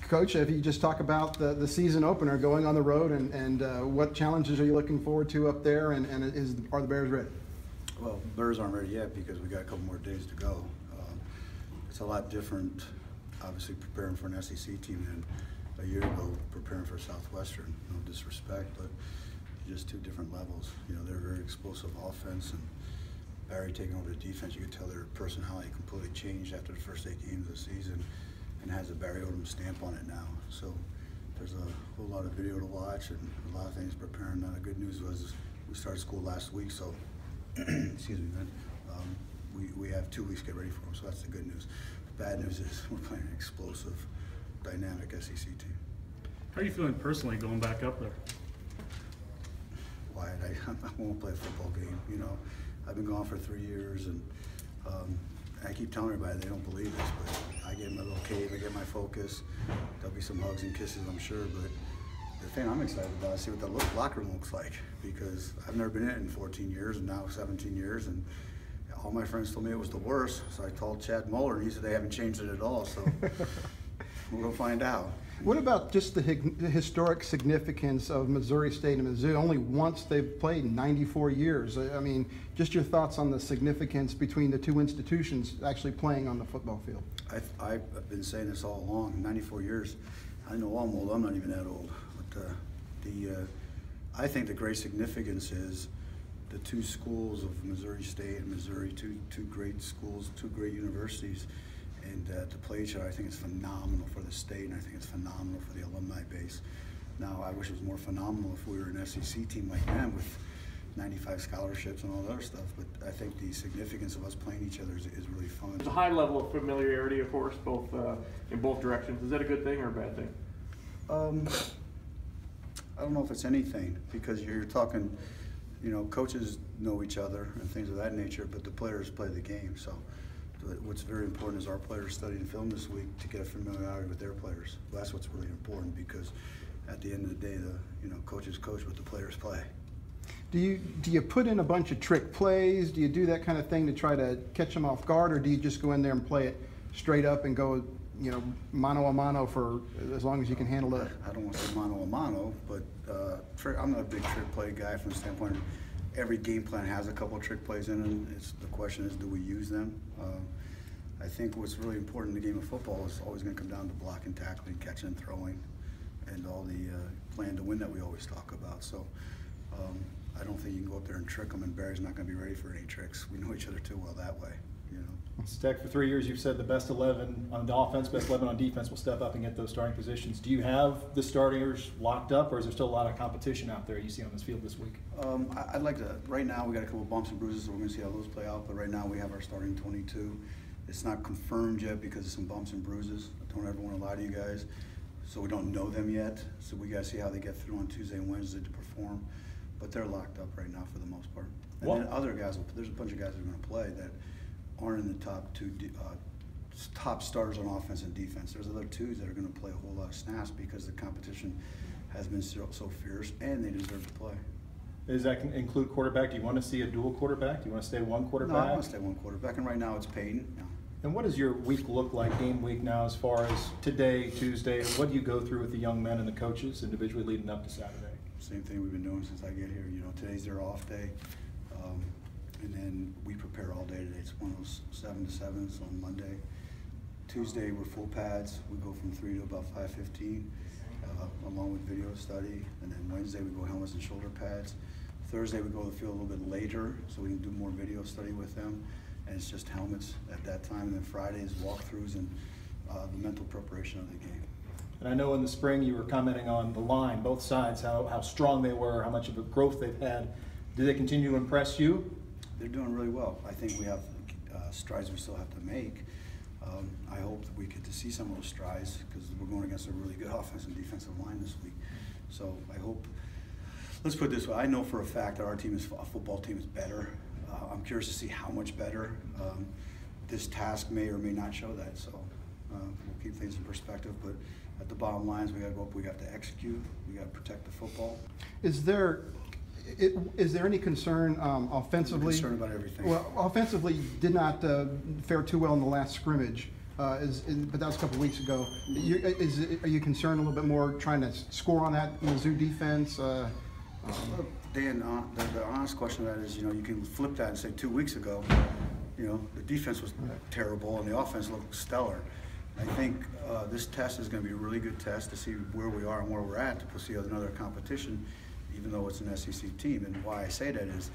Coach, if you just talk about the season opener, going on the road, and what challenges are you looking forward to up there, and are the Bears ready? Well, Bears aren't ready yet because we got a couple more days to go. It's a lot different, obviously, preparing for an SEC team than a year ago preparing for Southwestern. No disrespect, but just two different levels. You know, they're a very explosive offense, and Barry taking over the defense, you could tell their personality completely changed after the first 8 games of the season, and has a Barry Odom stamp on it now. So there's a whole lot of video to watch and a lot of things preparing. Now, the good news was we started school last week, so excuse me, man. We have 2 weeks to get ready for them, so that's the good news. The bad news is we're playing an explosive, dynamic SEC team. How are you feeling personally going back up there? Wyatt, I won't play a football game. You know, I've been gone for 3 years, and I keep telling everybody they don't believe this, but I get in my little cave, I get my focus. There'll be some hugs and kisses, I'm sure, but the thing I'm excited about is see what the locker room looks like, because I've never been in it in 14 years, and now 17 years, and all my friends told me it was the worst, so I told Chad Muller, and he said they haven't changed it at all, so we'll find out. What about just the historic significance of Missouri State and Mizzou? Only once they've played in 94 years. I mean, just your thoughts on the significance between the two institutions actually playing on the football field. I've been saying this all along, 94 years. I know I'm old, I'm not even that old, but I think the great significance is the 2 schools of Missouri State and Missouri, two great schools, 2 great universities, and to play each other, I think it's phenomenal for the state, and I think it's phenomenal for the alumni base. Now, I wish it was more phenomenal if we were an SEC team like them with 95 scholarships and all that other stuff, but I think the significance of us playing each other is really fun. There's a high level of familiarity, of course, both in both directions. Is that a good thing or a bad thing? I don't know if it's anything, because you're talking, you know, coaches know each other and things of that nature, but the players play the game. So what's very important is our players studying film this week to get a familiarity with their players. Well, that's what's really important, because at the end of the day, coaches coach, but the players play. Do you put in a bunch of trick plays? Do you do that kind of thing to try to catch them off guard, or do you just go in there and play it straight up and go, you know, mano a mano for as long as you can handle it? I don't want to say mano a mano, but I'm not a big trick play guy from the standpoint of every game plan has a couple of trick plays in it. The question is, do we use them? I think what's really important in the game of football is always going to come down to blocking, tackling, catching, and throwing, and all the plan to win that we always talk about. So I don't think you can go up there and trick them, and Barry's not going to be ready for any tricks. We know each other too well that way. You know. Steck, for 3 years you've said the best 11 on the offense, best 11 on defense will step up and get those starting positions. Do you have the starters locked up, or is there still a lot of competition out there you see on this field this week? I'd like to, right now we got a couple of bumps and bruises, so we're going to see how those play out, but right now we have our starting 22. It's not confirmed yet because of some bumps and bruises. I don't ever want to lie to you guys. So we don't know them yet, so we got to see how they get through on Tuesday and Wednesday to perform. But they're locked up right now for the most part. And then other guys, there's a bunch of guys that are going to play that aren't in the top 2 top starters on offense and defense. There's other 2s that are going to play a whole lot of snaps because the competition has been so fierce, and they deserve to play. Does that include quarterback? Do you want to see a dual quarterback? Do you want to stay one quarterback? No, I want to stay one quarterback, and right now it's Peyton. Yeah. And what does your week look like, game week now, as far as today, Tuesday? What do you go through with the young men and the coaches individually leading up to Saturday? Same thing we've been doing since I get here. You know, today's their off day, and then we prepare all day today. It's one of those 7 to 7s on Monday. Tuesday we're full pads. We go from 3 to about 5:15, along with video study. And then Wednesday we go helmets and shoulder pads. Thursday we go to the field a little bit later so we can do more video study with them. And it's just helmets at that time. And then Friday is walkthroughs and the mental preparation of the game. And I know in the spring you were commenting on the line, both sides, how strong they were, how much of a growth they've had. Do they continue to impress you? They're doing really well. I think we have strides we still have to make. I hope that we get to see some of those strides because we're going against a really good offensive and defensive line this week. So I hope, let's put it this way, I know for a fact that our football team is better. I'm curious to see how much better. This task may or may not show that, so we'll keep things in perspective. But at the bottom lines, we got to go up, we got to execute, we got to protect the football. Is there any concern offensively? I'm concerned about everything. Well, offensively did not fare too well in the last scrimmage. but that was a couple weeks ago. Are you concerned a little bit more trying to score on that Mizzou defense? Dan, the honest question of that is, you can flip that and say 2 weeks ago, the defense was terrible and the offense looked stellar. I think this test is going to be a really good test to see where we are and where we're at to pursue another competition, even though it's an SEC team. And why I say that is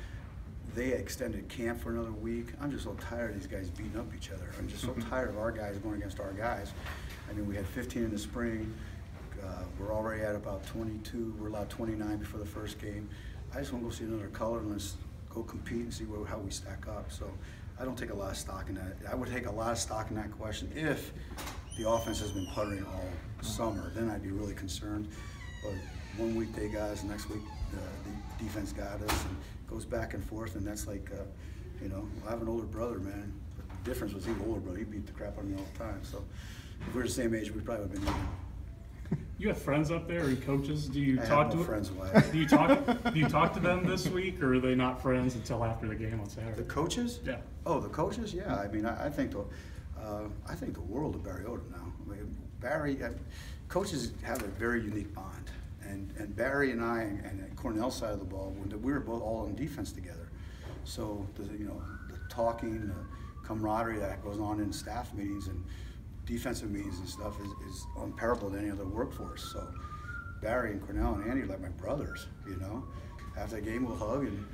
they extended camp for another week. I'm just so tired of these guys beating up each other. I'm just so tired of our guys going against our guys. I mean, we had 15 in the spring. We're already at about 22. We're allowed 29 before the first game. I just want to go see another color and let's go compete and see how we stack up. So I don't take a lot of stock in that. I would take a lot of stock in that question if the offense has been puttering all summer. Then I'd be really concerned. But 1 week they got us, next week the defense got us, and goes back and forth. And that's like, I have an older brother, man. The difference was he was an older brother. He beat the crap out of me all the time. So if we were the same age, we probably would have been even. You have friends up there, or coaches? Do you I talk have to no friends, wife. Do you talk to them this week, or are they not friends until after the game on Saturday? The coaches? Yeah. Oh, the coaches? Yeah. I mean, I think the world of Barry Odom now. I mean, coaches have a very unique bond, and Barry and I and Cornell's side of the ball, we were both all on defense together. So the talking, the camaraderie that goes on in staff meetings and defensive meetings and stuff is unparalleled to any other workforce. So Barry and Cornell and Andy are like my brothers, After the game we'll hug and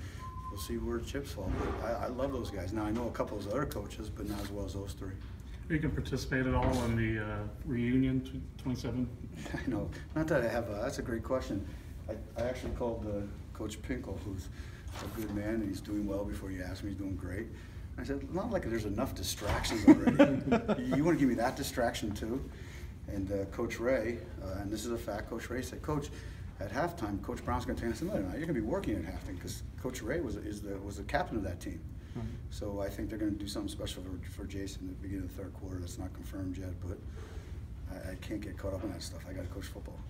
we'll see where the chips fall. But I love those guys. Now I know a couple of those other coaches, but not as well as those three. You can participate at all in the reunion 27? I know. Not that I have that's a great question. I actually called Coach Pinkel, who's a good man and he's doing well before you asked me. He's doing great. I said, not like there's enough distractions already. You want to give me that distraction too? And Coach Ray, and this is a fact, Coach Ray said, Coach, at halftime, Coach Brown's going to take us. I said, no, you're going to be working at halftime because Coach Ray was the captain of that team. Mm-hmm. So I think they're going to do something special for Jason at the beginning of the third quarter. That's not confirmed yet, but I can't get caught up in that stuff. I got to coach football.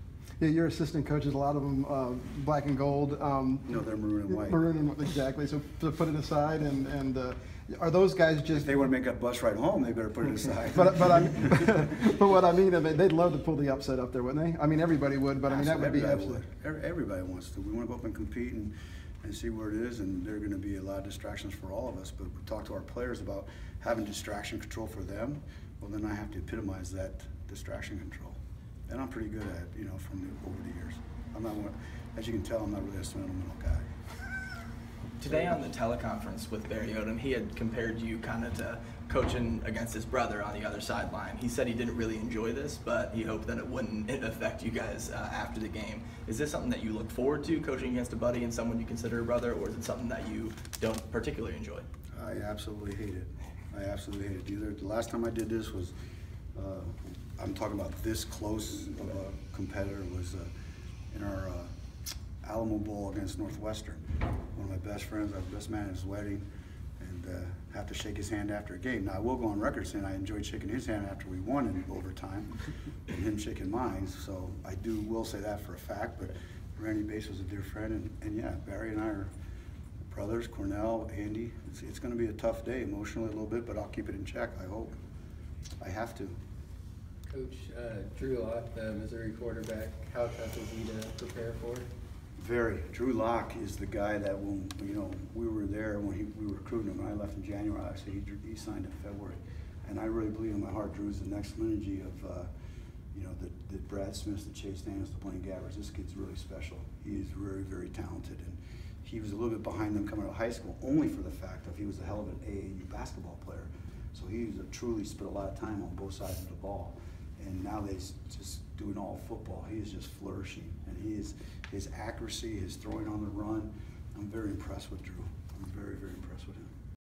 Yeah, your assistant coaches, a lot of them black and gold. No, they're maroon and white. Maroon and exactly. So to put it aside, and are those guys just? If they want to make a bus ride home, they better put it aside. but what I mean, they'd love to pull the upset up there, wouldn't they? I mean, everybody would, but I mean that would be absolutely. Everybody wants to. We want to go up and compete and see where it is, and there are going to be a lot of distractions for all of us. But we talk to our players about having distraction control for them. Well, then I have to epitomize that distraction control. And I'm pretty good at it, over the years. I'm not, as you can tell, I'm not really a sentimental guy. Today on the teleconference with Barry Odom, he had compared you kind of to coaching against his brother on the other sideline. He said he didn't really enjoy this, but he hoped that it wouldn't affect you guys after the game. Is this something that you look forward to, coaching against a buddy and someone you consider a brother, or is it something that you don't particularly enjoy? I absolutely hate it. I absolutely hate it. The last time I did this was, I'm talking about this close of a competitor, was in our Alamo Bowl against Northwestern. One of my best friends, our best man at his wedding, and have to shake his hand after a game. Now I will go on record saying I enjoyed shaking his hand after we won in overtime, and him shaking mine. So I will say that for a fact. But Randy Bass was a dear friend, and yeah, Barry and I are brothers. Cornell, Andy. It's going to be a tough day emotionally a little bit, but I'll keep it in check. I hope. I have to. Coach, Drew Lock, the Missouri quarterback, how tough is he to prepare for? Very. Drew Lock is the guy that when we were there when we were recruiting him. When I left in January, actually he signed in February, and I really believe in my heart Drew's the next lineage of the Brad Smiths, the Chase Daniels, the Blaine Gabbers. This kid's really special. He is very, very talented, and he was a little bit behind them coming out of high school only for the fact that he was a hell of an AAU basketball player. So he truly spent a lot of time on both sides of the ball. And now he's just doing all football. He is just flourishing, and his accuracy, his throwing on the run. I'm very impressed with Drew. I'm very, very impressed with him.